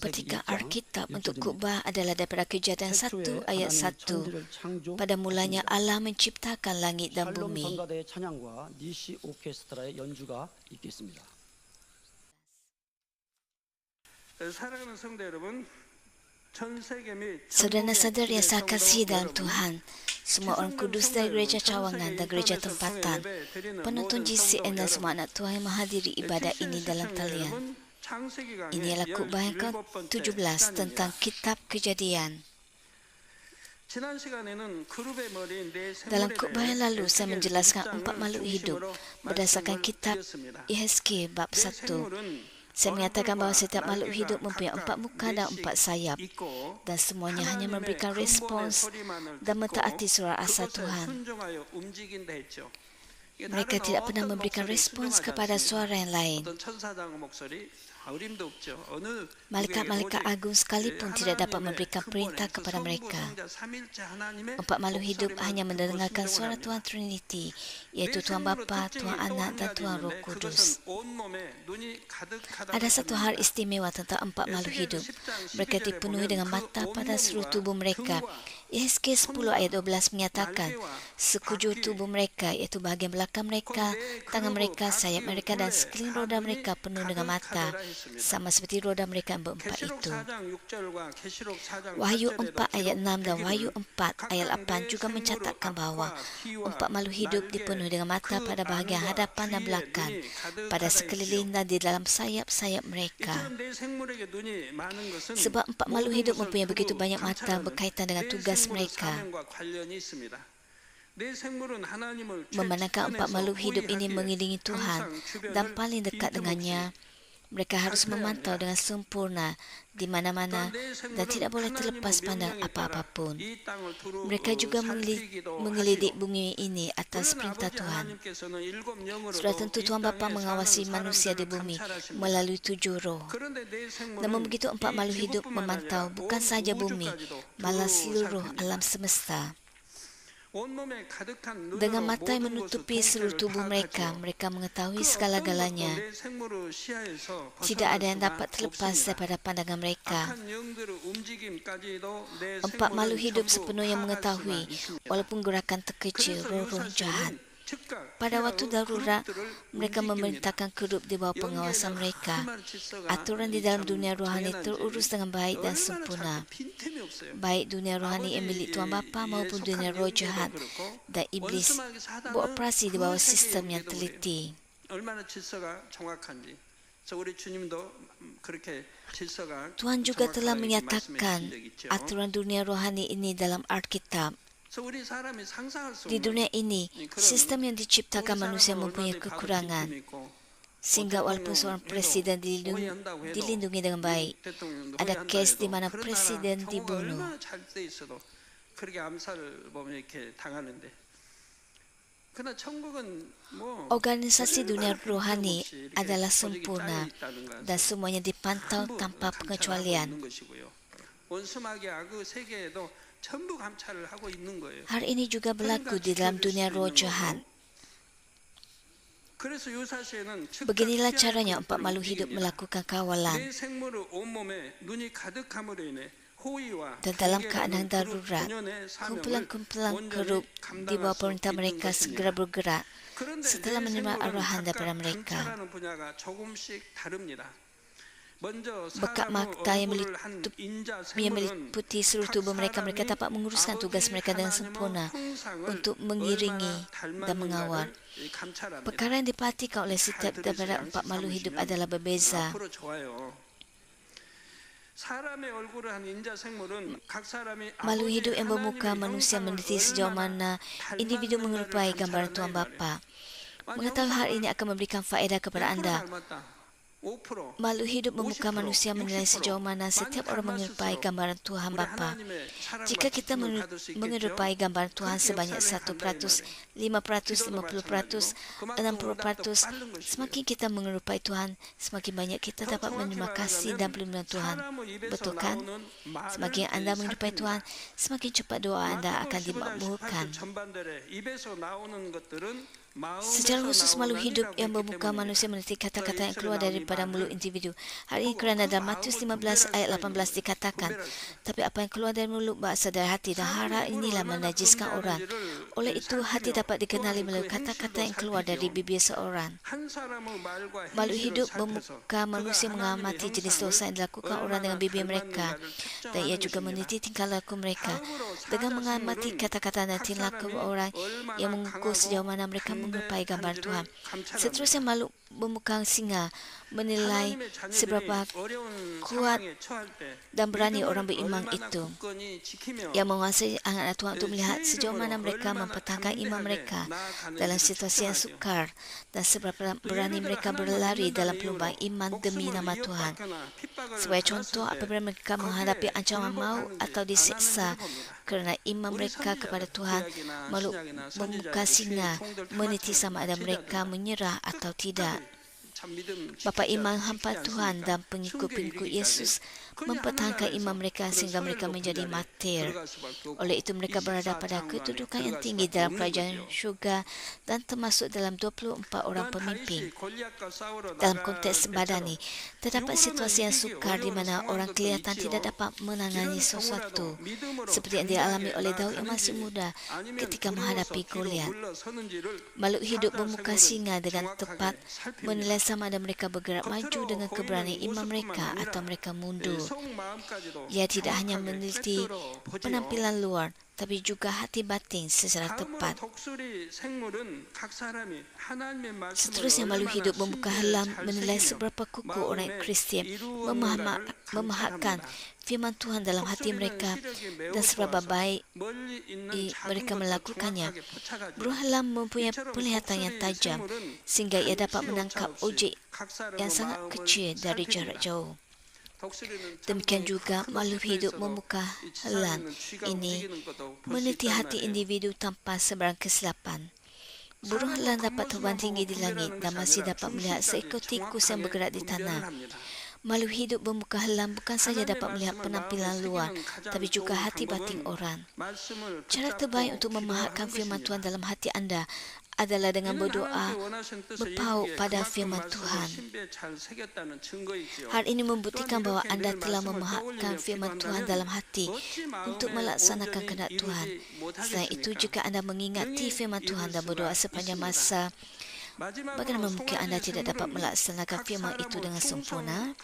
Petikan Alkitab untuk khotbah adalah daripada Kejadian 1 ayat 1. Pada mulanya Allah menciptakan langit dan bumi. Saudara-saudara yang saya kasihi dalam Tuhan, semua orang kudus dari gereja cawangan dan gereja tempatan, penonton GCN dan semua anak Tuhan yang menghadiri ibadat ini dalam talian. Ini adalah khotbah yang ke-17 tentang Kitab Kejadian. Dalam khotbah yang lalu, saya menjelaskan 4 makhluk hidup berdasarkan kitab Yehezkiel bab 1. Saya mengatakan bahawa setiap makhluk hidup mempunyai 4 muka dan 4 sayap, dan semuanya hanya memberikan respons dan mentaati suara asal Tuhan. Mereka tidak pernah memberikan respons kepada suara yang lain. Malaikat-malaikat agung sekalipun tidak dapat memberikan perintah kepada mereka. 4 makhluk hidup hanya mendengarkan suara Tuhan Trinity, iaitu Tuhan Bapa, Tuhan Anak dan Tuhan Roh Kudus. Ada satu hal istimewa tentang 4 makhluk hidup. Mereka dipenuhi dengan mata pada seluruh tubuh mereka. Yehezkiel 10 ayat 12 menyatakan, sekujur tubuh mereka, iaitu bahagian belakang mereka, tangan mereka, sayap mereka dan sekeliling roda mereka penuh dengan mata, sama seperti roda mereka yang berempat itu. Wahyu 4 ayat 6 dan Wahyu 4 ayat 8 juga mencatatkan bahawa 4 makhluk hidup dipenuhi dengan mata pada bahagian hadapan dan belakang, pada sekeliling dan di dalam sayap-sayap mereka. Sebab 4 makhluk hidup mempunyai begitu banyak mata berkaitan dengan tugas mereka. Memandangkan 4 makhluk hidup ini mengiringi Tuhan dan paling dekat dengannya, mereka harus memantau dengan sempurna di mana-mana dan tidak boleh terlepas pandang apa-apapun. Mereka juga mengelidik bumi ini atas perintah Tuhan. Sudah tentu Tuhan Bapa mengawasi manusia di bumi melalui 7 roh. Namun begitu 4 makhluk hidup memantau bukan sahaja bumi, malah seluruh alam semesta. Dengan mata yang menutupi seluruh tubuh mereka, mereka mengetahui segala-galanya. Tidak ada yang dapat terlepas daripada pandangan mereka. 4 makhluk hidup sepenuhnya mengetahui, walaupun gerakan terkecil, roh-roh jahat. Pada waktu darurat, mereka memerintahkan kerup di bawah pengawasan mereka. Aturan di dalam dunia rohani terurus dengan baik dan sempurna. Baik dunia rohani yang milik Tuhan Bapa maupun dunia roh jahat dan iblis beroperasi di bawah sistem yang teliti. Tuhan juga telah menyatakan aturan dunia rohani ini dalam Alkitab. Di dunia ini, sistem yang diciptakan manusia mempunyai kekurangan, sehingga walaupun seorang presiden dilindungi dengan baik, ada kes di mana presiden dibunuh. Organisasi dunia rohani adalah sempurna dan semuanya dipantau tanpa pengecualian. Hal ini juga berlaku di dalam dunia roh jahat. Beginilah caranya 4 makhluk hidup melakukan kawalan. Dan dalam keadaan darurat, kumpulan-kumpulan kerup di bawah perintah mereka segera bergerak setelah menerima arahan daripada mereka. Berkat mata yang meliputi seluruh tubuh mereka, mereka dapat menguruskan tugas mereka dengan sempurna untuk mengiringi dan mengawal. Perkara yang diperhatikan oleh setiap daripada 4 makhluk hidup adalah berbeza. Makhluk hidup yang bermuka manusia meneliti sejauh mana individu menyerupai gambaran Tuhan Bapa. Mengetahui hal ini akan memberikan faedah kepada anda. Makhluk hidup membuka manusia menilai sejauh mana setiap orang menyerupai gambaran Tuhan Bapa. Jika kita menyerupai gambaran Tuhan sebanyak 1%, 5%, 50%, 60%, semakin kita menyerupai Tuhan, semakin banyak kita dapat menerima kasih dan perlindungan Tuhan. Betul kan? Semakin anda menyerupai Tuhan, semakin cepat doa anda akan dimakbulkan. Secara khusus, makhluk hidup yang bermuka manusia meniti kata-kata yang keluar daripada mulut individu. Hal ini kerana dalam Matius 15 ayat 18 dikatakan, tapi apa yang keluar dari mulut berasal dari hati dan hara inilah menajiskan orang. Oleh itu, hati dapat dikenali melalui kata-kata yang keluar dari bibir seorang. Makhluk hidup bermuka manusia mengamati jenis dosa yang dilakukan orang dengan bibir mereka, dan ia juga meniti tingkah laku mereka. Dengan mengamati kata-kata dan tingkah laku orang yang mengukur sejauh mana mereka menyerupai gambar Tuhan. Seterusnya, makhluk bermuka singa menilai seberapa kuat dan berani orang beriman itu yang menguasai anak Tuhan untuk melihat sejauh mana mereka mempertahankan iman mereka dalam situasi yang sukar dan seberapa berani mereka berlari dalam pelubang iman demi nama Tuhan. Sebagai contoh, apabila mereka menghadapi ancaman maut atau disiksa kerana iman mereka kepada Tuhan, makhluk bermuka singa meniti sama ada mereka menyerah atau tidak. Bapa iman hamba Tuhan dan pengikut-pengikut Yesus mempertahankan iman mereka sehingga mereka menjadi martir. Oleh itu mereka berada pada kedudukan yang tinggi dalam kerajaan syurga dan termasuk dalam 24 orang pemimpin. Dalam konteks badani, terdapat situasi yang sukar di mana orang kelihatan tidak dapat menangani sesuatu seperti yang dialami oleh Daud yang masih muda ketika menghadapi Goliat. Makhluk hidup bermuka singa dengan tepat menilai sama ada mereka bergerak maju dengan keberanian iman mereka atau mereka mundur. Ia tidak hanya meneliti penampilan luar, tapi juga hati batin secara tepat. Seterusnya, makhluk hidup membuka helam menilai seberapa kukuh orang Kristian memahami firman Tuhan dalam hati mereka dan seberapa baik mereka melakukannya. Burung helam mempunyai penglihatan yang tajam sehingga ia dapat menangkap objek yang sangat kecil dari jarak jauh. Demikian juga makhluk hidup membuka helam ini meneliti hati individu tanpa sebarang kesilapan. Burung helam dapat terbang tinggi di langit dan masih dapat melihat seekor tikus yang bergerak di tanah. Makhluk hidup bermuka helam bukan saja dapat melihat penampilan luar, tapi juga hati batin orang. Cara terbaik untuk memahatkan firman Tuhan dalam hati anda adalah dengan berdoa berpaut pada firman Tuhan. Hal ini membuktikan bahawa anda telah memahatkan firman Tuhan dalam hati untuk melaksanakan kehendak Tuhan. Selain itu, jika anda mengingati firman Tuhan dan berdoa sepanjang masa, bagaimana mungkin anda tidak dapat melaksanakan firman itu dengan sempurna?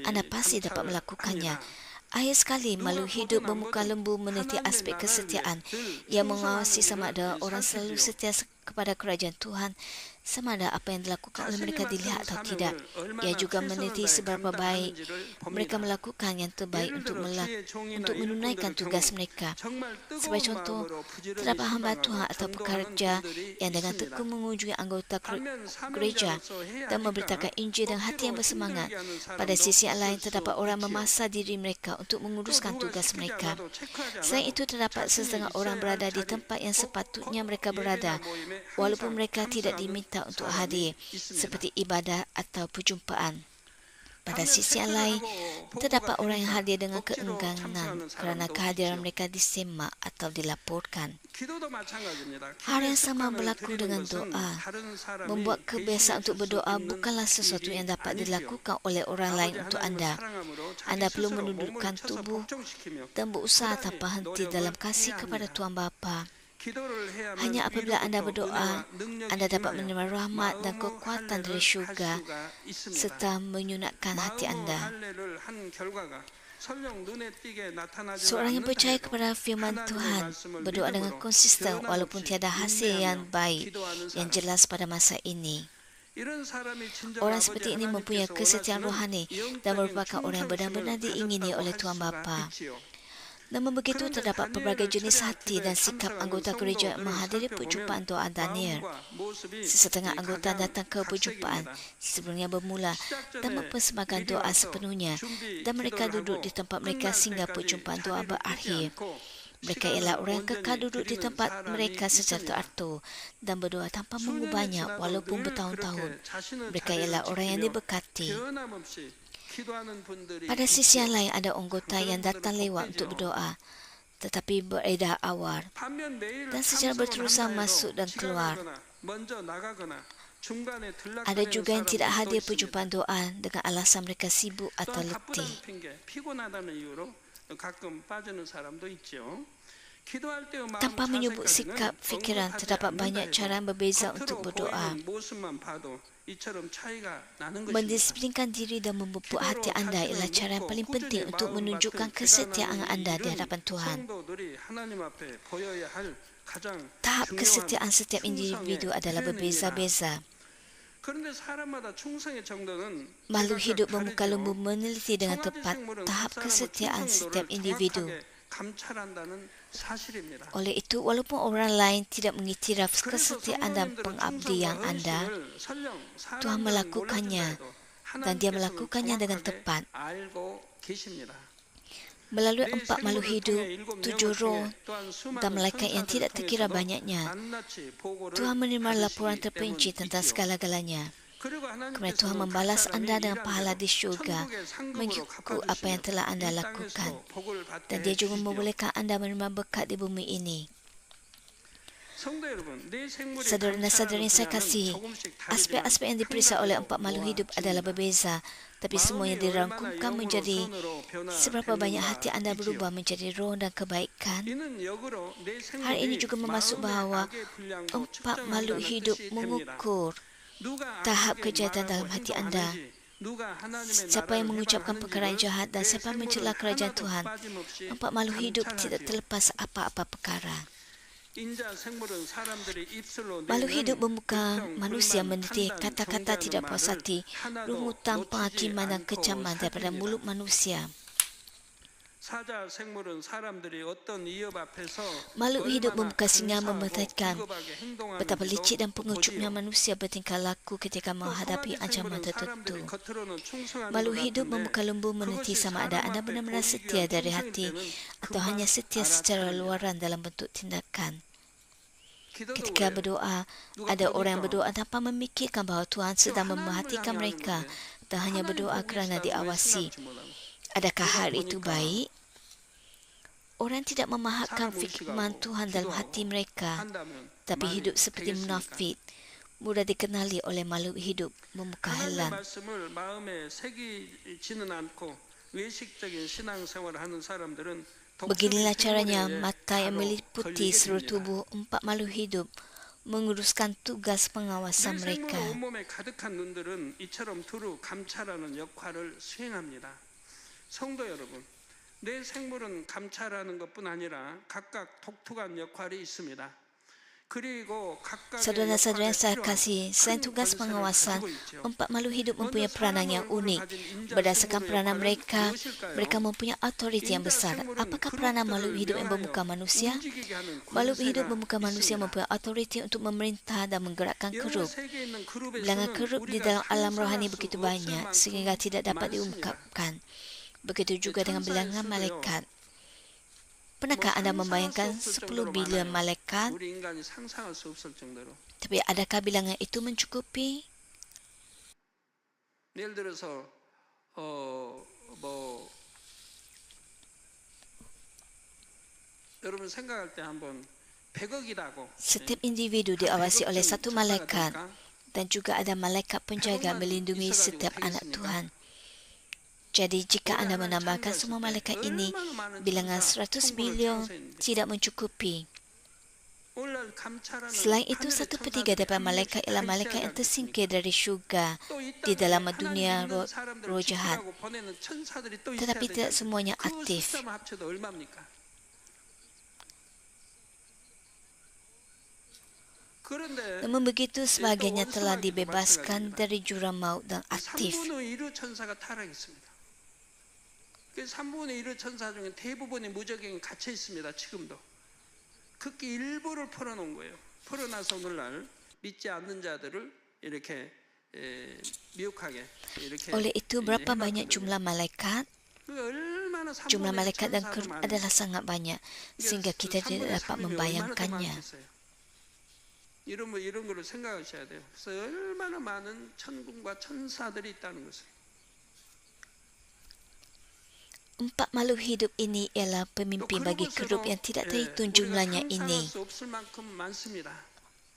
Anda pasti dapat melakukannya. Akhir sekali, makhluk hidup bermuka lembu meneliti aspek kesetiaan. Ia mengawasi sama ada orang selalu setia kepada kerajaan Tuhan, sama ada apa yang dilakukan oleh mereka dilihat atau tidak. Ia juga meneliti seberapa baik mereka melakukan yang terbaik untuk menunaikan tugas mereka. Sebagai contoh, terdapat hamba Tuhan atau pekerja yang dengan tekun mengunjungi anggota gereja dan memberitakan Injil dengan hati yang bersemangat. Pada sisi yang lain, terdapat orang memaksa diri mereka untuk menguruskan tugas mereka. Selain itu, terdapat setengah orang berada di tempat yang sepatutnya mereka berada, walaupun mereka tidak diminta untuk hadir, seperti ibadah atau perjumpaan. Pada sisi yang lain, terdapat orang yang hadir dengan keengganan kerana kehadiran mereka disemak atau dilaporkan. Hal yang sama berlaku dengan doa. Membuat kebiasaan untuk berdoa bukanlah sesuatu yang dapat dilakukan oleh orang lain untuk anda. Anda perlu menundukkan tubuh dan berusaha tanpa henti dalam kasih kepada Tuhan Bapa. Hanya apabila anda berdoa, anda dapat menerima rahmat dan kekuatan dari syurga serta menyunatkan hati anda. Seorang yang percaya kepada firman Tuhan berdoa dengan konsisten walaupun tiada hasil yang baik yang jelas pada masa ini. Orang seperti ini mempunyai kesetiaan rohani dan merupakan orang yang benar-benar diingini oleh Tuhan Bapa. Namun begitu, terdapat pelbagai jenis hati dan sikap anggota gereja menghadiri perjumpaan doa Daniel. Sesetengah anggota datang ke perjumpaan sebelumnya bermula dan mempersembahkan doa sepenuhnya, dan mereka duduk di tempat mereka sehingga perjumpaan doa berakhir. Mereka ialah orang yang kekal duduk di tempat mereka secara teratur dan berdoa tanpa mengubahnya walaupun bertahun-tahun. Mereka ialah orang yang diberkati. Pada sisi yang lain, ada anggota yang datang lewat untuk berdoa, tetapi beredar awal dan secara berterusan masuk dan keluar. Ada juga yang tidak hadir perjumpaan doa dengan alasan mereka sibuk atau letih. Tanpa menyebut sikap fikiran, terdapat banyak cara yang berbeza untuk berdoa. Mendisiplinkan diri dan memupuk hati anda ialah cara yang paling penting untuk menunjukkan kesetiaan anda di hadapan Tuhan. Tahap kesetiaan setiap individu adalah berbeza-beza. Makhluk hidup bermuka lembu meneliti dengan tepat tahap kesetiaan setiap individu. Oleh itu, walaupun orang lain tidak mengiktiraf kesetiaan dan pengabdian anda, Tuhan melakukannya dan Dia melakukannya dengan tepat. Melalui 4 makhluk hidup, 7 roh dan malaikat yang tidak terkira banyaknya, Tuhan menerima laporan terperinci tentang segala-galanya. Kemudian Tuhan membalas anda dengan pahala di syurga mengikut apa yang telah anda lakukan. Dan Dia juga membolehkan anda menerima berkat di bumi ini. Saudara dan saudari yang saya kasihi, aspek-aspek yang diperiksa oleh 4 makhluk hidup adalah berbeza, tapi semuanya dirangkumkan menjadi seberapa banyak hati anda berubah menjadi roh dan kebaikan. Hari ini juga bermaksud bahawa 4 makhluk hidup mengukur tahap kejahatan dalam hati anda. Siapa yang mengucapkan perkara yang jahat dan siapa mencela kerajaan Tuhan, 4 makhluk hidup tidak terlepas apa-apa perkara. Makhluk hidup bermuka manusia mendetik kata-kata tidak puas hati, rungutan, penghakiman dan kecaman daripada mulut manusia. Makhluk hidup bermuka singa memperhatikan betapa licik dan pengecupnya manusia bertingkah laku ketika menghadapi ancaman tertentu. Makhluk hidup bermuka lembu meneliti sama ada anda benar-benar setia dari hati atau hanya setia secara luaran dalam bentuk tindakan. Ketika berdoa, ada orang yang berdoa tanpa memikirkan bahawa Tuhan sedang memerhatikan mereka dan hanya berdoa kerana diawasi. Adakah hal itu baik? Orang tidak memahamkan firman Tuhan dalam hati mereka, tapi hidup seperti munafik, mudah dikenali oleh makhluk hidup bermuka helan. Beginilah caranya mata yang meliputi seluruh tubuh 4 makhluk hidup menguruskan tugas pengawasan mereka. 내 생물은 감찰하는 것뿐 아니라 각각 독특한 역할이 있습니다. Saudara-saudara yang saya kasih, selain tugas pengawasan, 4 makhluk hidup mempunyai peranan yang unik. Berdasarkan peranan mereka, mereka mempunyai autoriti yang besar. Apakah peranan makhluk hidup yang bermuka manusia? Makhluk hidup bermuka manusia mempunyai autoriti untuk memerintah dan menggerakkan kerup. Bilangan kerup di dalam alam rohani begitu banyak sehingga tidak dapat diungkapkan. Begitu juga dengan bilangan malaikat. Pernahkah anda membayangkan 10 bilion malaikat? Tapi adakah bilangan itu mencukupi? Setiap individu diawasi oleh 1 malaikat dan juga ada malaikat penjaga melindungi setiap anak Tuhan. Jadi jika anda menambahkan semua malaikat ini, bilangan 100 bilion tidak mencukupi. Selain itu, 1/3 daripada malaikat ialah malaikat yang tersingkir dari syurga di dalam dunia roh jahat. Tetapi tidak semuanya aktif. Namun begitu, sebahagiannya telah dibebaskan dari jurang maut dan aktif. 3분의 1의 천사 중에 대부분의 무적행에 갇혀 있습니다. 지금도. 극히 일부를 풀어놓은 거예요. 풀어놔서 오늘날 믿지 않는 자들을 이렇게 미혹하게 이렇게. Oleh itu, berapa banyak jumlah malaikat? Jumlah malaikat dan kerup adalah sangat banyak sehingga kita tidak dapat membayangkannya. 이런 거를 생각하셔야 돼요. 그래서 얼마나 많은 천군과 천사들이 있다는 것을. 4 makhluk hidup ini ialah pemimpin bagi kerup yang tidak terhitung jumlahnya ini.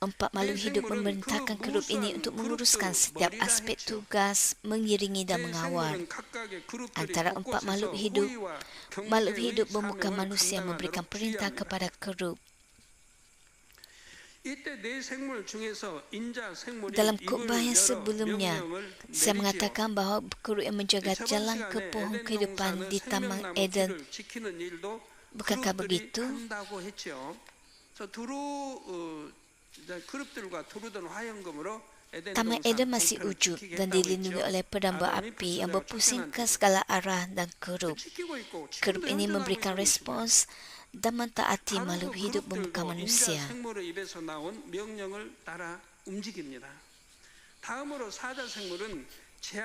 Empat makhluk hidup memerintahkan kerup ini untuk menguruskan setiap aspek tugas, mengiringi dan mengawal. Antara empat makhluk hidup bermuka manusia memberikan perintah kepada kerup. Dalam khutbah yang sebelumnya, saya mengatakan bahawa kerup yang menjaga jalan ke pohon kehidupan di Taman Eden. Bukankah begitu? Taman Eden masih wujud dan dilindungi oleh pedang berapi yang berpusing ke segala arah dan kerup. Kerup ini memberikan respons dan mentaati makhluk hidup bermuka manusia.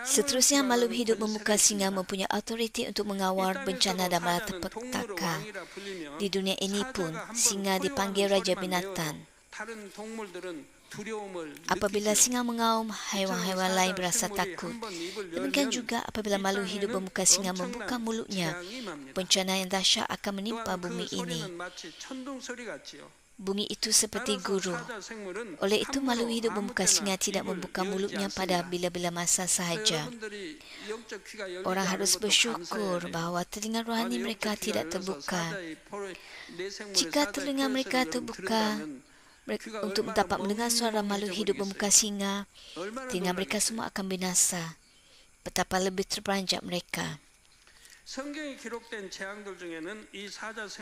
Seterusnya, makhluk hidup bermuka singa mempunyai autoriti untuk mengawal bencana dan malapetaka. Di dunia ini pun, singa dipanggil Raja Binatang. Apabila singa mengaum, haiwan-haiwan lain berasa takut. Demikian juga apabila makhluk hidup bermuka singa membuka mulutnya, bencana yang dahsyat akan menimpa bumi ini. Bunyi itu seperti guru. Oleh itu, makhluk hidup bermuka singa tidak membuka mulutnya pada bila-bila masa sahaja. Orang harus bersyukur bahawa telinga rohani mereka tidak terbuka. Jika telinga mereka terbuka untuk dapat mendengar suara makhluk hidup bermuka singa, telinga mereka semua akan binasa. Betapa lebih terperanjat mereka.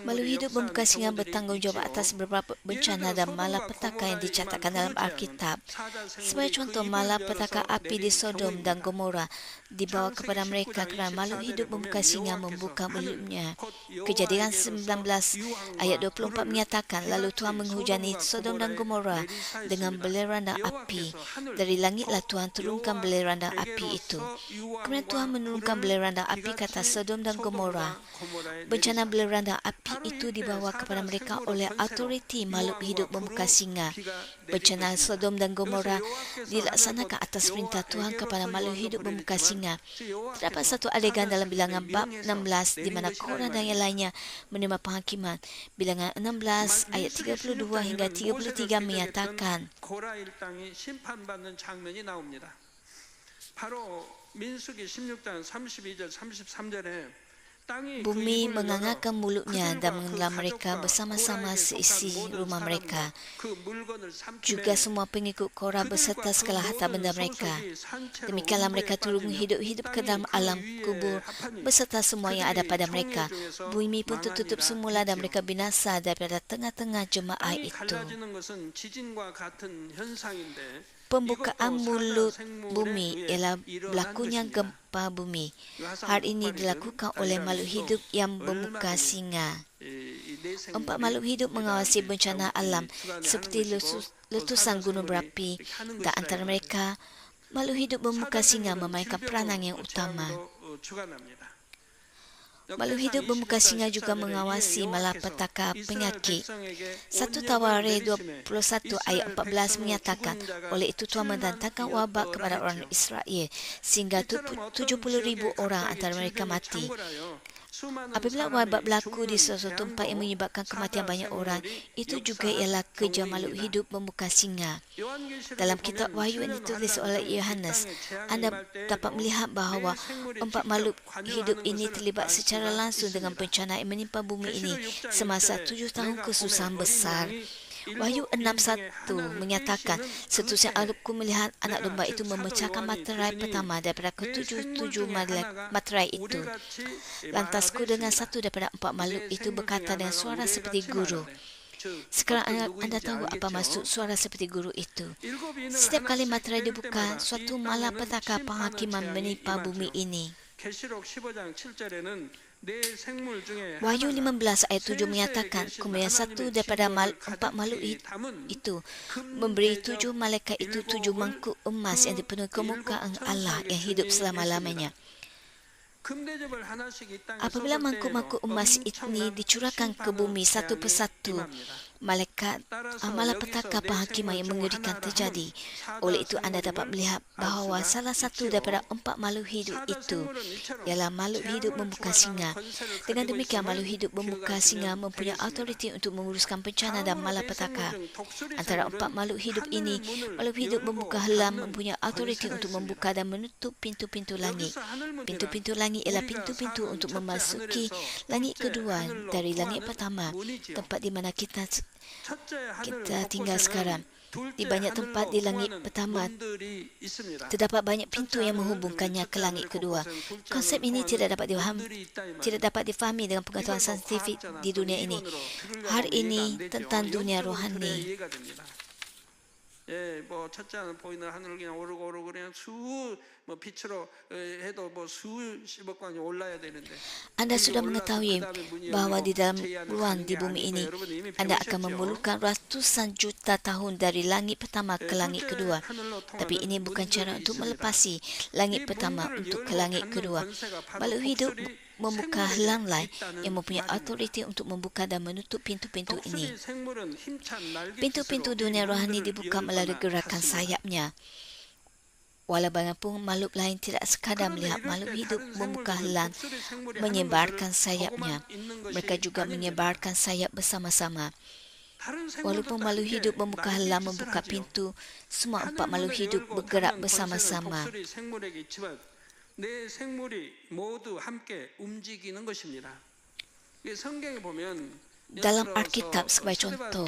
Makhluk hidup bermuka singa bertanggungjawab atas beberapa bencana dan malapetaka yang dicatatkan dalam Alkitab. Sebagai contoh, malapetaka api di Sodom dan Gomora dibawa kepada mereka kerana makhluk hidup bermuka singa membuka mulutnya. Kejadian 19 ayat 24 menyatakan, lalu Tuhan menghujani Sodom dan Gomora dengan belerang dan api. Dari langitlah Tuhan turunkan belerang dan api itu. Kemudian Tuhan menurunkan belerang dan api ke atas Sodom dan Gomora. Bencana belerang dan api itu dibawa kepada mereka oleh autoriti makhluk hidup bermuka singa. Bencana Sodom dan Gomora dilaksanakan atas perintah Tuhan kepada makhluk hidup bermuka singa. Terdapat satu adegan dalam bilangan bab 16 di mana Korah dan yang lainnya menerima penghakiman. Bilangan 16 ayat 32 hingga 33 menyatakan, bumi menganggarkan mulutnya dan menelan mereka bersama-sama seisi rumah mereka. Juga semua pengikut Korah beserta segala harta benda mereka. Demikianlah mereka turun hidup-hidup ke dalam alam kubur beserta semua yang ada pada mereka. Bumi pun tertutup semula dan mereka binasa daripada tengah-tengah jemaah itu. Pembukaan mulut bumi ialah berlakunya gempa bumi. Hal ini dilakukan oleh makhluk hidup yang bermuka singa. Empat makhluk hidup mengawasi bencana alam seperti letusan gunung berapi, dan antara mereka, makhluk hidup bermuka singa memainkan peranan yang utama. Makhluk hidup bermuka singa juga mengawasi malapetaka penyakit. 1 Tawarikh 21 ayat 14 menyatakan, oleh itu Tuhan mendatangkan wabak kepada orang Israel sehingga 70,000 orang antara mereka mati. Apabila wabak berlaku di sesuatu tempat yang menyebabkan kematian banyak orang, itu juga ialah kerja makhluk hidup bermuka singa. Dalam kitab Wahyu yang ditulis oleh Yohanes, anda dapat melihat bahawa empat makhluk hidup ini terlibat secara langsung dengan bencana yang menimpa bumi ini semasa 7 tahun kesusahan besar. Wahyu 6:1 menyatakan, seterusnya aku melihat anak domba itu memecahkan materai pertama daripada ketujuh materai itu. Lantas ku dengar satu daripada empat makhluk itu berkata dengan suara seperti guru. Sekarang anda tahu apa maksud suara seperti guru itu. Setiap kali materai dibuka, suatu malapetaka penghakiman menimpa bumi ini. Wahyu 15 ayat 7 menyatakan, kemudian satu daripada empat makhluk itu memberi 7 malaikat itu 7 mangkuk emas yang dipenuhi kemukaan Allah yang hidup selama-lamanya. Apabila mangkuk-mangkuk emas ini dicurahkan ke bumi satu persatu, malapetaka penghakiman yang mengerikan terjadi. Oleh itu anda dapat melihat bahawa salah satu daripada 4 makhluk hidup itu ialah makhluk hidup membuka singa. Dengan demikian makhluk hidup membuka singa mempunyai autoriti untuk menguruskan bencana dan malapetaka. Antara 4 makhluk hidup ini, makhluk hidup membuka helam mempunyai autoriti untuk membuka dan menutup pintu-pintu langit. Pintu-pintu langit ialah pintu-pintu untuk memasuki langit kedua dari langit pertama, tempat di mana kita tinggal sekarang. Di banyak tempat di langit pertama terdapat banyak pintu yang menghubungkannya ke langit kedua. Konsep ini tidak dapat difahami dengan pengetahuan saintifik di dunia ini. Hari ini tentang dunia rohani. 예, 뭐 첫째는 보이는 하늘을 그냥 오르고 그냥 빛으로 해도 수십억 광이 올라야 되는데. Anda sudah mengetahui bahawa di dalam ruang di bumi ini Anda akan memerlukan ratusan juta tahun dari langit pertama ke langit kedua. Tapi ini bukan cara untuk melepasi langit pertama untuk ke langit kedua. Makhluk hidup membuka helang lain yang mempunyai autoriti untuk membuka dan menutup pintu-pintu ini. Pintu-pintu dunia rohani dibuka melalui gerakan sayapnya. Walau bagaimanapun makhluk lain tidak sekadar melihat makhluk hidup membuka helang menyebarkan sayapnya. Mereka juga menyebarkan sayap bersama-sama. Walaupun makhluk hidup membuka helang membuka pintu, semua 4 makhluk hidup bergerak bersama-sama. 내 생물이 모두 함께 움직이는 것입니다. 성경에 보면 Dalam Alkitab sebagai contoh,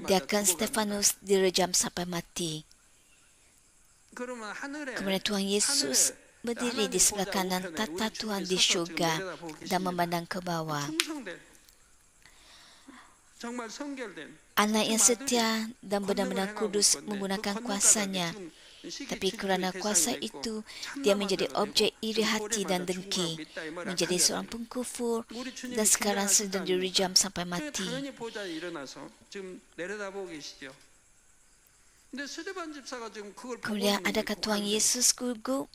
Diakon Stefanus direjam sampai mati. Kemudian Tuhan Yesus berdiri di sebelah kanan tata Tuhan di syurga dan memandang ke bawah. Anak yang setia dan benar-benar kudus menggunakan kuasanya. Tapi kerana kuasa itu, dia menjadi objek iri hati dan dengki, menjadi seorang pengkufur dan sekarang sedang direjam sampai mati. Kemudian adakah Tuhan Yesus gugup?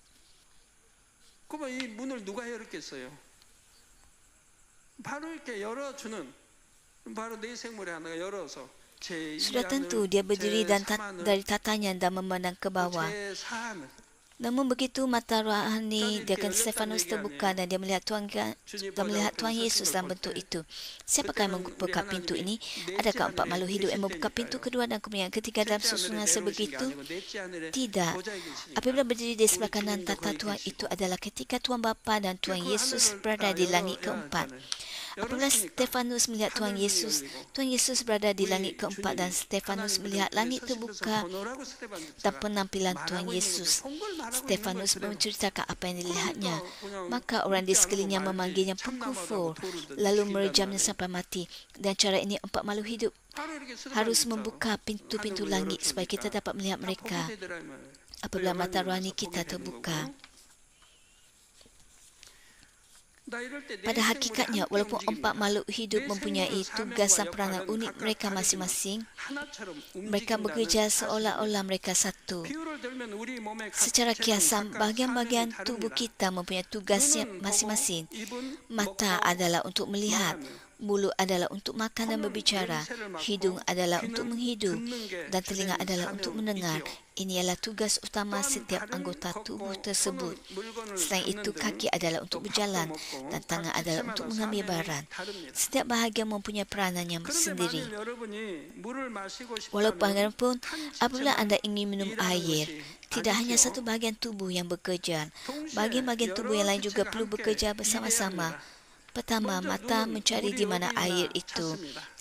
Sudah tentu dia berdiri dari tatanya dan memandang ke bawah. Namun begitu mata rohani Diakon Stefanus terbuka dan dia melihat Tuhan Yesus dalam bentuk itu. Siapakah yang membuka pintu ini? Adakah 4 makhluk hidup yang membuka pintu kedua dan kemudian ketiga dalam susunan sebegitu? Tidak. Apabila berdiri di sebelah kanan tata Tuhan itu adalah ketika Tuhan Bapa dan Tuhan Yesus berada di langit keempat. Apabila Stefanus melihat Tuhan Yesus berada di langit keempat dan Stefanus melihat langit terbuka dan penampilan Tuhan Yesus. Stefanus menceritakan apa yang dilihatnya. Maka orang di sekelilingnya memanggilnya pengkufur, lalu merejamnya sampai mati. Dan cara ini 4 makhluk hidup harus membuka pintu-pintu langit supaya kita dapat melihat mereka. Apabila mata rohani kita terbuka. Pada hakikatnya, walaupun 4 makhluk hidup mempunyai tugas dan peranan unik mereka masing-masing, mereka bekerja seolah-olah mereka satu. Secara kiasan, bahagian-bahagian tubuh kita mempunyai tugasnya masing-masing. Mata adalah untuk melihat, mulut adalah untuk makan dan berbicara, hidung adalah untuk menghidup, dan telinga adalah untuk mendengar. Ini adalah tugas utama setiap anggota tubuh tersebut. Selain itu, kaki adalah untuk berjalan dan tangan adalah untuk mengambil barang. Setiap bahagian mempunyai peranannya sendiri. Walau bagaimanapun, apabila anda ingin minum air, tidak hanya satu bahagian tubuh yang bekerja. Bahagian-bahagian tubuh yang lain juga perlu bekerja bersama-sama. Pertama, mata mencari di mana air itu.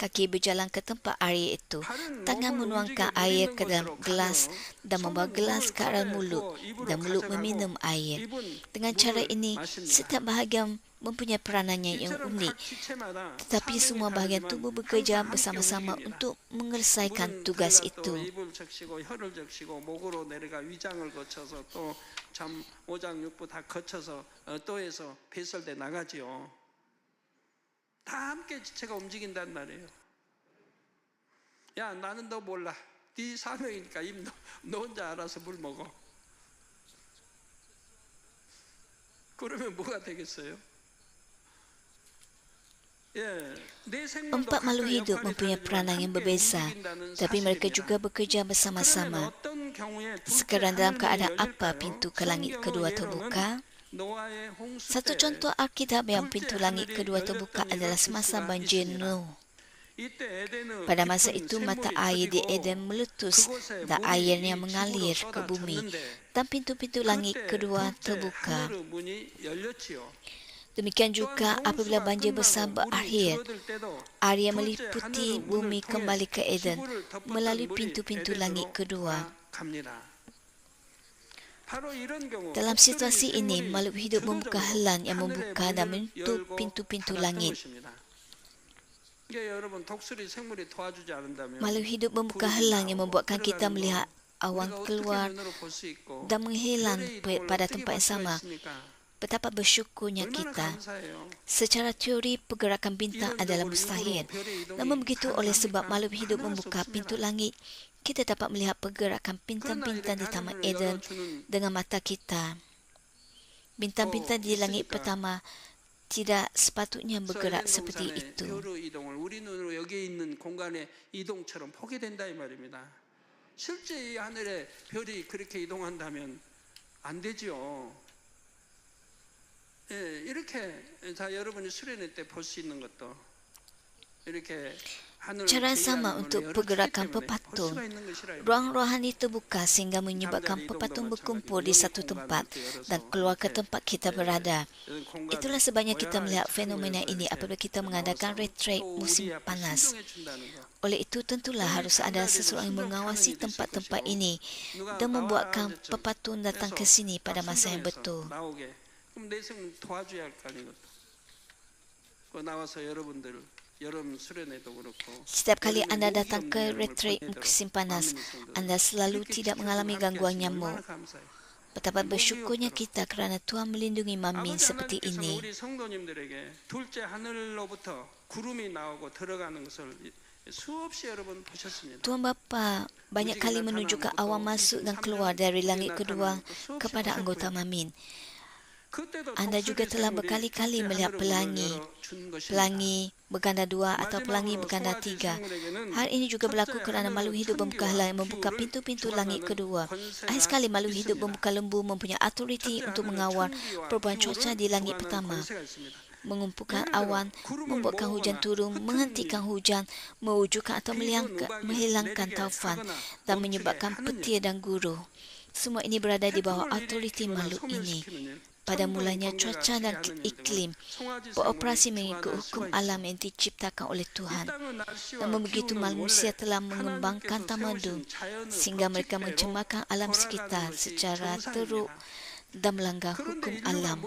Kaki berjalan ke tempat air itu. Tangan menuangkan air ke dalam gelas dan membawa gelas ke arah mulut. Dan mulut meminum air. Dengan cara ini, setiap bahagian mempunyai peranannya yang unik. Tetapi semua bahagian tubuh bekerja bersama-sama untuk menyelesaikan tugas itu. 다 함께 지체가 움직인단 말이에요. 야, 나는 너 몰라. 네 사명이니까 너 혼자 알아서 물 먹어. 그러면 뭐가 되겠어요? Empat makhluk hidup mempunyai peranan yang berbeza, tapi mereka juga bekerja bersama-sama. Sekarang dalam keadaan apa pintu ke langit kedua terbuka? Satu contoh Alkitab yang pintu langit kedua terbuka adalah semasa banjir Nuh. Pada masa itu mata air di Eden meletus dan airnya mengalir ke bumi dan pintu-pintu langit kedua terbuka. Demikian juga apabila banjir besar berakhir, air yang meliputi bumi kembali ke Eden melalui pintu-pintu langit kedua. Dalam situasi ini, makhluk hidup membuka helang yang membuka dan menutup pintu-pintu langit. Makhluk hidup membuka helang yang membuatkan kita melihat awan keluar dan menghilang pada tempat yang sama. Betapa bersyukurnya kita. Secara teori, pergerakan bintang adalah mustahil. Namun begitu oleh sebab makhluk hidup membuka pintu langit, kita dapat melihat pergerakan bintang-bintang di Taman Eden dengan mata kita. Bintang-bintang di langit pertama tidak sepatutnya bergerak seperti itu. 실제 이 하늘에 별이 그렇게 이동한다면 안 되죠. 이렇게 자 여러분이 수련회 때 볼 수 있는 것도 이렇게 Cara sama untuk pergerakan pepatung. Ruang rohani terbuka sehingga menyebabkan pepatung berkumpul di satu tempat dan keluar ke tempat kita berada. Itulah sebabnya kita melihat fenomena ini apabila kita mengadakan retreat musim panas. Oleh itu, tentulah harus ada seseorang yang mengawasi tempat-tempat ini dan membuatkan pepatung datang ke sini pada masa yang betul. Setiap kali anda datang ke retreat musim panas, anda selalu tidak mengalami gangguan nyamuk. Betapa bersyukurnya kita kerana Tuhan melindungi Mamin seperti ini. Tuhan Bapa banyak kali menunjukkan awan masuk dan keluar dari langit kedua kepada anggota Mamin. Anda juga telah berkali-kali melihat pelangi berganda dua atau pelangi berganda tiga. Hal ini juga berlaku kerana makhluk hidup membuka helang yang membuka pintu-pintu langit kedua. Akhir sekali makhluk hidup membuka lembu mempunyai autoriti untuk mengawal perubahan cuaca di langit pertama. Mengumpulkan awan, membuatkan hujan turun, menghentikan hujan, mewujudkan atau menghilangkan taufan dan menyebabkan petir dan guru. Semua ini berada di bawah autoriti makhluk ini. Pada mulanya cuaca dan iklim beroperasi mengikut hukum alam yang diciptakan oleh Tuhan. Namun begitu manusia telah mengembangkan tamadun sehingga mereka mencemarkan alam sekitar secara teruk dan melanggar hukum alam.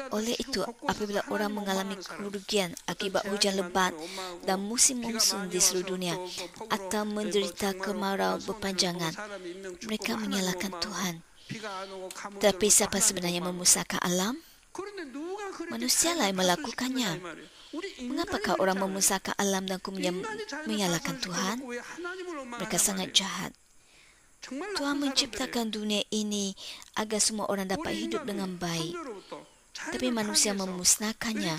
Oleh itu, apabila orang mengalami kerugian akibat hujan lebat dan musim monsun di seluruh dunia atau menderita kemarau berpanjangan, mereka menyalahkan Tuhan. Tetapi siapa sebenarnya memusnahkan alam? Manusialah yang melakukannya. Mengapakah orang memusnahkan alam dan kemudian menyalahkan Tuhan? Mereka sangat jahat. Tuhan menciptakan dunia ini agar semua orang dapat hidup dengan baik. Tapi manusia memusnahkannya.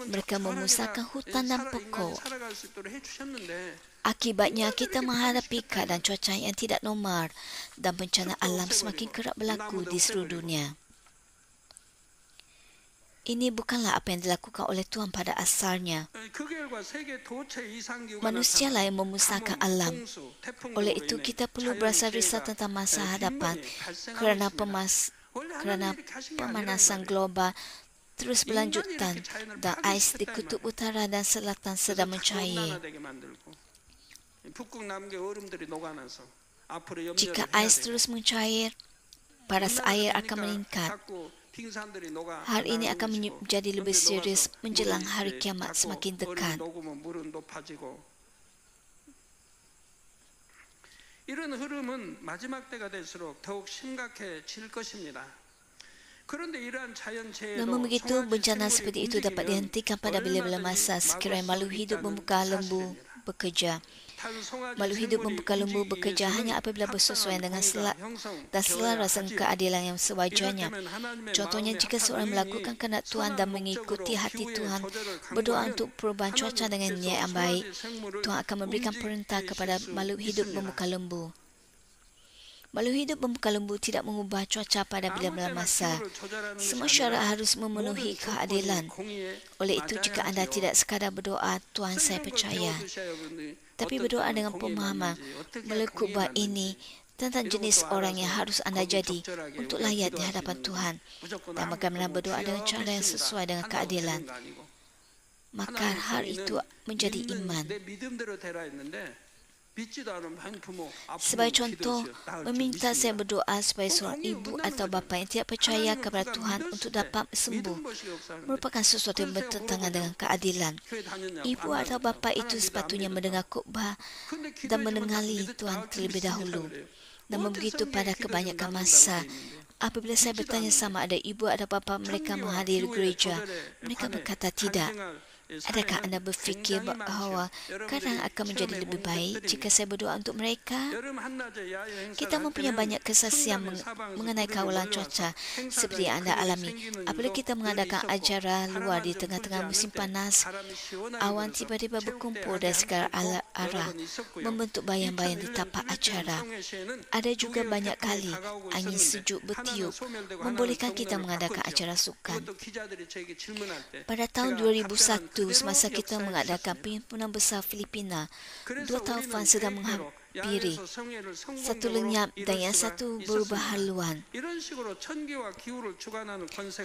Mereka memusnahkan hutan dan pokok. Akibatnya kita menghadapi keadaan cuaca yang tidak normal dan bencana alam semakin kerap berlaku di seluruh dunia. Ini bukanlah apa yang dilakukan oleh Tuhan pada asalnya. Manusialah yang memusnahkan alam. Oleh itu kita perlu berasa risau tentang masa hadapan kerana pemanasan global terus berlanjutan dan ais di kutub utara dan selatan sedang mencair. Jika ais terus mencair, paras air akan meningkat. Hal ini akan menjadi lebih serius menjelang hari kiamat semakin dekat. 이런 흐름은 마지막 때가 될수록 더욱 심각해질 것입니다. 그런데 이러한 자연재해로 Namun begitu, bencana seperti itu dapat dihentikan pada bila-bila masa sekiranya makhluk hidup membuka lembu bekerja. Makhluk hidup membuka lembu bekerja hanya apabila bersesuaian dengan dan selaras dengan keadilan yang sewajarnya. Contohnya, jika seorang melakukan kehendak Tuhan dan mengikuti hati Tuhan, berdoa untuk perubahan cuaca dengan niat yang baik, Tuhan akan memberikan perintah kepada makhluk hidup membuka lembu. Makhluk hidup membuka lembu tidak mengubah cuaca pada bila-bila masa. Semua syarat harus memenuhi keadilan. Oleh itu, jika anda tidak sekadar berdoa, Tuhan saya percaya, tapi berdoa dengan pemahaman melalui khutbah ini tentang jenis orang yang harus anda jadi untuk layak di hadapan Tuhan, dan bagaimana berdoa dengan cara yang sesuai dengan keadilan, maka hal itu menjadi iman. Sebagai contoh, meminta saya berdoa supaya seorang ibu atau bapa yang tidak percaya kepada Tuhan untuk dapat sembuh merupakan sesuatu yang bertentangan dengan keadilan. Ibu atau bapa itu sepatutnya mendengar khutbah dan mengenali Tuhan terlebih dahulu. Namun begitu pada kebanyakan masa, apabila saya bertanya sama ada ibu atau bapa mereka menghadiri gereja, mereka berkata tidak. Adakah anda berfikir bahawa kadang akan menjadi lebih baik jika saya berdoa untuk mereka? Kita mempunyai banyak kesaksian mengenai kawalan cuaca seperti yang anda alami. Apabila kita mengadakan acara luar di tengah-tengah musim panas, awan tiba-tiba berkumpul dari segala arah, membentuk bayang-bayang di tapak acara. Ada juga banyak kali angin sejuk bertiup, membolehkan kita mengadakan acara sukan. Pada tahun 2001, semasa kita mengadakan perhimpunan besar Filipina, dua taufan sedang menghampiri, satu lenyap dan yang satu berubah haluan.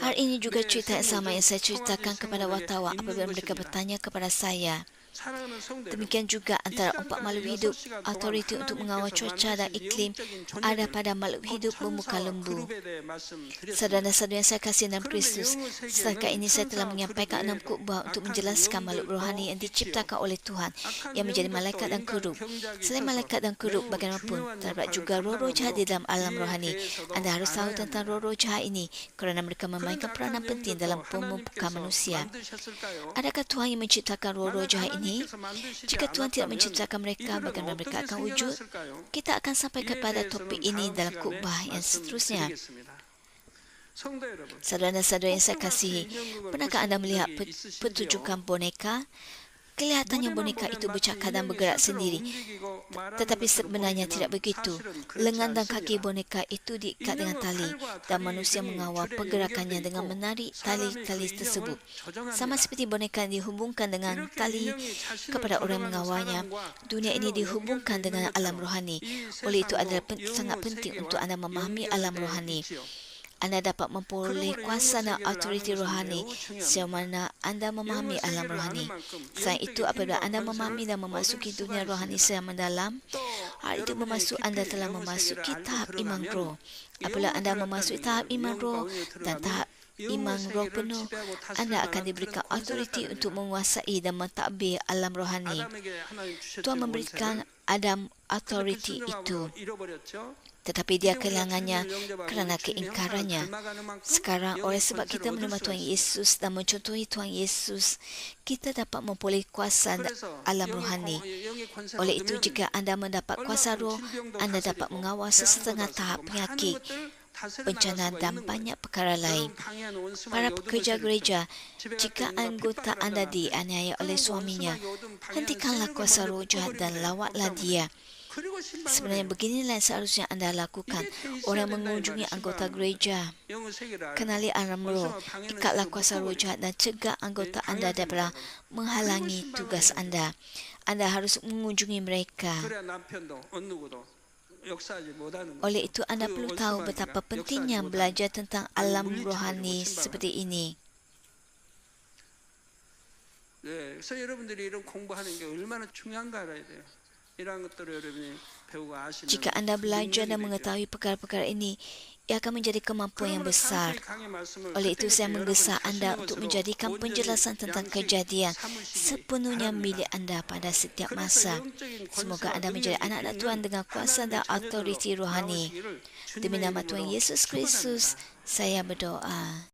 Hal ini juga cerita yang sama yang saya ceritakan kepada wartawan apabila mereka bertanya kepada saya. Demikian juga antara empat makhluk hidup, autoriti untuk mengawal cuaca dan iklim ada pada makhluk hidup membuka lembu. Saudara-saudara yang saya kasih dalam Kristus, setakat ini saya telah menyampaikan 6 khutbah untuk menjelaskan makhluk rohani yang diciptakan oleh Tuhan yang menjadi malaikat dan kerup. Selain malaikat dan kerup, bagaimanapun terdapat juga roh-roh jahat di dalam alam rohani. Anda harus tahu tentang roh-roh jahat ini kerana mereka memainkan peranan penting dalam pembukaan manusia. Adakah Tuhan yang menciptakan roh-roh jahat ini? Jika Tuhan tidak menciptakan mereka, bagaimana mereka akan wujud? Kita akan sampai kepada topik ini dalam khutbah yang seterusnya. Saudara-saudara yang saya kasihi, pernahkah anda melihat pertunjukan boneka? Kelihatannya boneka itu bercakap dan bergerak sendiri, tetapi sebenarnya tidak begitu. Lengan dan kaki boneka itu diikat dengan tali dan manusia mengawal pergerakannya dengan menarik tali-tali tersebut. Sama seperti boneka yang dihubungkan dengan tali kepada orang yang mengawalnya, dunia ini dihubungkan dengan alam rohani. Oleh itu adalah sangat penting untuk anda memahami alam rohani. Anda dapat memperoleh kuasa dan autoriti rohani sejauh mana anda memahami alam rohani. Selain itu, apabila anda memahami dan memasuki dunia rohani secara mendalam, hal itu bermaksud anda telah memasuki tahap iman roh. Apabila anda memasuki tahap iman roh dan tahap iman roh penuh, anda akan diberikan autoriti untuk menguasai dan mentadbir alam rohani. Tuhan memberikan Adam autoriti itu, tetapi dia kehilangannya kerana keingkarannya. Sekarang, oleh sebab kita menerima Tuhan Yesus dan mencontohi Tuhan Yesus, kita dapat memperoleh kuasa alam rohani. Oleh itu, jika anda mendapat kuasa roh, anda dapat mengawal sesetengah tahap penyakit, bencana dan banyak perkara lain. Para pekerja gereja, jika anggota anda dianiaya oleh suaminya, hentikanlah kuasa roh jahat dan lawatlah dia. Sebenarnya beginilah yang seharusnya anda lakukan. Orang mengunjungi anggota gereja, kenali alam roh, ikatlah kuasa roh jahat dan cegah anggota anda daripada menghalangi tugas anda. Anda harus mengunjungi mereka. Oleh itu, anda perlu tahu betapa pentingnya belajar tentang alam rohani seperti ini. 그래서 여러분들이 이런 공부하는 게 얼마나 중요한가 알아야 돼요. Jika anda belajar dan mengetahui perkara-perkara ini, ia akan menjadi kemampuan yang besar. Oleh itu, saya menggesa anda untuk menjadikan penjelasan tentang kejadian sepenuhnya milik anda pada setiap masa. Semoga anda menjadi anak-anak Tuhan dengan kuasa dan autoriti rohani. Demi nama Tuhan Yesus Kristus, saya berdoa.